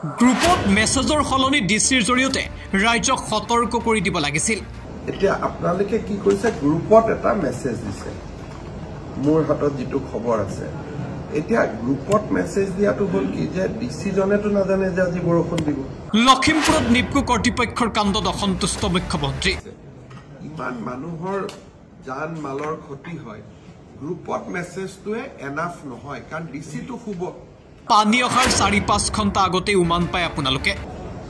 গ্ৰুপত মেছেজৰ সলনি ডিচিৰ জৰিয়তে ৰাজ্যক সতৰ্ক কৰি দিব লাগিছিল। এতিয়া আপোনালোকে কি কৰিছে, গ্ৰুপত এটা মেছেজ দিছে, মোৰ হাতত যিটো খবৰ আছে। এতিয়া গ্ৰুপত মেছেজ দিয়াটো হ'ল কি যে ডিচিজনেতো নাজানে যে আজি বৰষুণ দিব। লখিমপুৰত নিপকো কৰ্তৃপক্ষৰ কাণ্ডত অসন্তুষ্ট মুখ্যমন্ত্ৰী। ইমান মানুহৰ জান মালৰ ক্ষতি হয়, গ্ৰুপত মেছেজটোৱে এনাফ নহয়, কাৰণ ডিচিটো শুব। পানী অহাৰ 4-5 ঘণ্টা আগতে উমান পায় আপোনালোকে,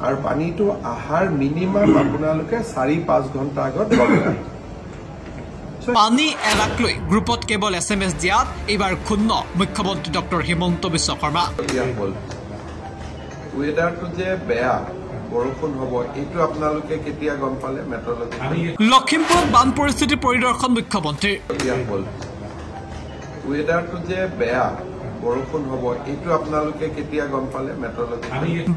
আৰু পানীটো আহাৰ মিনিমাম আপোনালোকে 4-5 ঘণ্টা আগত লগায়। পানী এৰাক লৈ গ্ৰুপত কেৱল SMS দিয়াত এইবাৰ ক্ষুণ্ণ মুখ্যমন্ত্ৰী ডক্টৰ হিমন্ত বিশ্ব শৰ্মা। ৱেডাৰটো যে বেয়া, বৰষুণ হ'ব, এইটো আপোনালোকে কেতিয়া গম পালে? মেট্ৰলজি। লখিমপুৰত বান পৰিস্থিতি পৰিদৰ্শন মুখ্যমন্ত্ৰীৰ। ৱেডাৰটো যে বেয়া, বৰষুণ হ'ব, এইটো আপোনালোকে কেতিয়া গম পালে? মেট্ৰলজি।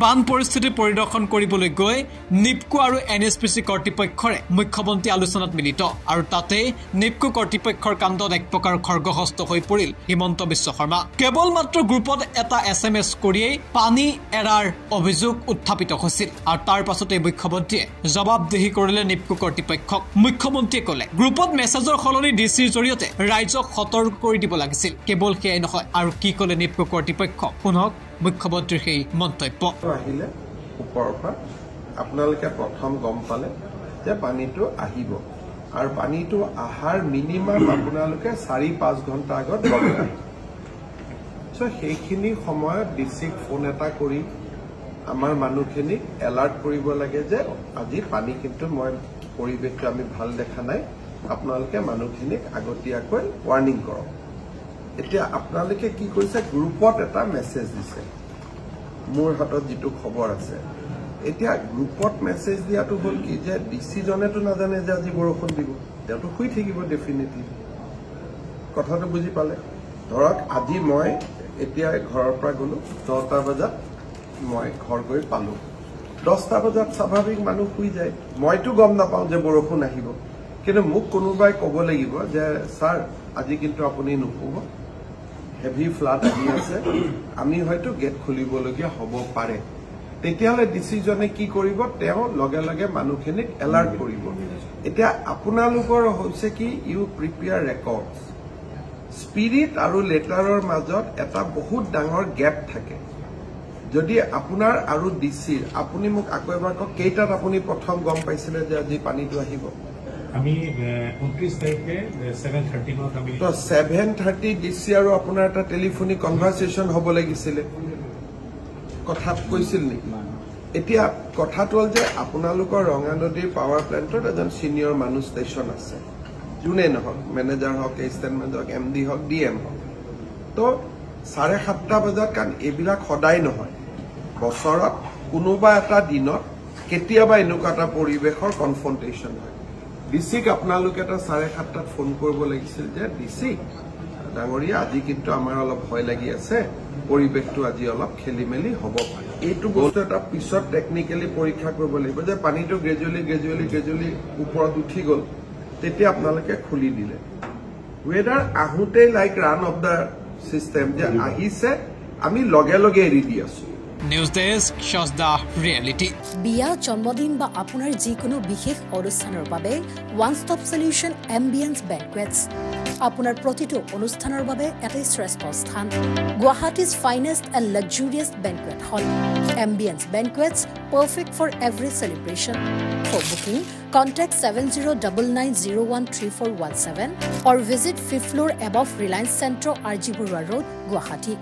বান পৰিস্থিতি পৰিদৰ্শন কৰিবলৈ গৈ নিপকো আৰু NSPC কৰ্তৃপক্ষৰে মুখ্যমন্ত্ৰী আলোচনাত মিলিত, আৰু তাতে নিপকো কৰ্তৃপক্ষৰ কাণ্ডত এক প্ৰকাৰ খৰ্গহস্ত হৈ পৰিল হিমন্ত বিশ্ব শৰ্মা। কেৱল মাত্ৰ গ্ৰুপত এটা SMS কৰিয়েই পানী এৰাৰ অভিযোগ উত্থাপিত হৈছিল, আৰু তাৰ পাছতে মুখ্যমন্ত্ৰীয়ে জবাবদিহি কৰিলে নিপকো কৰ্তৃপক্ষক। মুখ্যমন্ত্ৰীয়ে ক'লে গ্ৰুপত মেছেজৰ সলনি ডিচিৰ জৰিয়তে ৰাইজক সতৰ্ক কৰি দিব লাগিছিল। কেৱল সেয়াই নহয়, আৰু কি ক'লে নিপকো কৰ্তৃপক্ষ, শুনক মুখ্যমন্ত্ৰীৰ সেই মন্তব্য। আহিলে ওপৰৰ পৰা আপোনালোকে প্ৰথম গম পালে যে পানীটো আহিব, আৰু পানীটো আহাৰ মিনিমাম আপোনালোকে 4-5 ঘণ্টা আগত লগায়। সেইখিনি সময়ত ডিচিক ফোন এটা কৰি আমাৰ মানুহখিনিক এলাৰ্ট কৰিব লাগে যে আজি পানী কিন্তু পৰিৱেশটো আমি ভাল দেখা নাই, আপোনালোকে মানুহখিনিক আগতীয়াকৈ ৱাৰ্ণিং কৰক। এতিয়া আপোনালোকে কি কৰিছে, গ্ৰুপত এটা মেছেজ দিছে, মোৰ হাতত যিটো খবৰ আছে। এতিয়া গ্ৰুপত মেছেজ দিয়াটো হ'ল কি যে ডিচিজনেতো নাজানে যে আজি বৰষুণ দিব, তেওঁতো শুই থাকিব ডেফিনেটলি। কথাটো বুজি পালে? ধৰক আজি মই এতিয়া ঘৰৰ পৰা গ'লো, 10টা বজাত মই ঘৰ গৈ পালো, 10টা বজাত স্বাভাৱিক মানুহ শুই যায়, মইতো গম নাপাওঁ যে বৰষুণ আহিব, কিন্তু মোক কোনোবাই ক'ব লাগিব যে ছাৰ আজি কিন্তু আপুনি নুশুব, হেভি ফ্লাড আহি আছে, আমি হয়তো গেট খুলিবলগীয়া হ'ব পাৰে। তেতিয়াহ'লে ডিচিজনে কি কৰিব, তেওঁ লগে লগে মানুহখিনিক এলাৰ্ট কৰিব। এতিয়া আপোনালোকৰ হৈছে কি, ইউ প্ৰিপেয়াৰ ৰেকৰ্ডছ, স্পিৰিট আৰু লেটাৰৰ মাজত এটা বহুত ডাঙৰ গেপ থাকে। যদি আপোনাৰ আৰু ডিচিৰ, আপুনি মোক আকৌ এবাৰ কওক, কেইটাত আপুনি প্ৰথম গম পাইছিলে যে আজি পানীটো আহিব? আমি 29 তাৰিখে 7:30 মানত আমি 7:30 ডিচি আৰু আপোনাৰ এটা টেলিফোনিক কনভাৰচেশ্যন হ'ব লাগিছিলে, কথা কৈছিল নেকি? এতিয়া কথাটো হ'ল যে আপোনালোকৰ ৰঙানদীৰ পাৱাৰ প্লেণ্টত এজন ছিনিয়ৰ মানুহ ষ্টেচন আছে, যোনে নহওক, মেনেজাৰ হওক, এছিষ্টেণ্ট মেনেজাৰ হওক, MD হওক, DM হওক। তো 7:30 বজাত, কাৰণ এইবিলাক সদায় নহয়, বছৰত কোনোবা এটা দিনত কেতিয়াবা এনেকুৱা এটা পৰিৱেশৰ কনফ্ৰণ্টেশ্যন হয়। ডিচিক আপোনালোকে এটা 7:30 ফোন কৰিব লাগিছিল যে ডিচি ডাঙৰীয়া, আজি কিন্তু আমাৰ অলপ ভয় লাগি আছে, পৰিৱেশটো আজি অলপ খেলি মেলি হ'ব পাৰে। এইটো বস্তু এটা পিছত টেকনিকেলি পৰীক্ষা কৰিব লাগিব যে পানীটো গ্ৰেজুৱেলি ওপৰত উঠি গ'ল, তেতিয়া আপোনালোকে খুলি দিলে। Weather আহোঁতেই like run of the system, যে আহিছে আমি লগে লগে এৰি দি আছো। News desk, shows the reality। বিয়া, জন্মদিন বা আপোনাৰ যিকোনো বিশেষ অনুষ্ঠানৰ বাবে one stop solution ambience banquets. আপোনাৰ প্ৰতিটো অনুষ্ঠানৰ বাবে এটাই শ্ৰেষ্ঠ স্থান, Guwahati's finest and luxurious banquet hall. Ambience banquets, perfect for every celebration. For booking, contact 7099013417 or visit 5th floor above Reliance Centro, RG Burwa Road, Guwahati.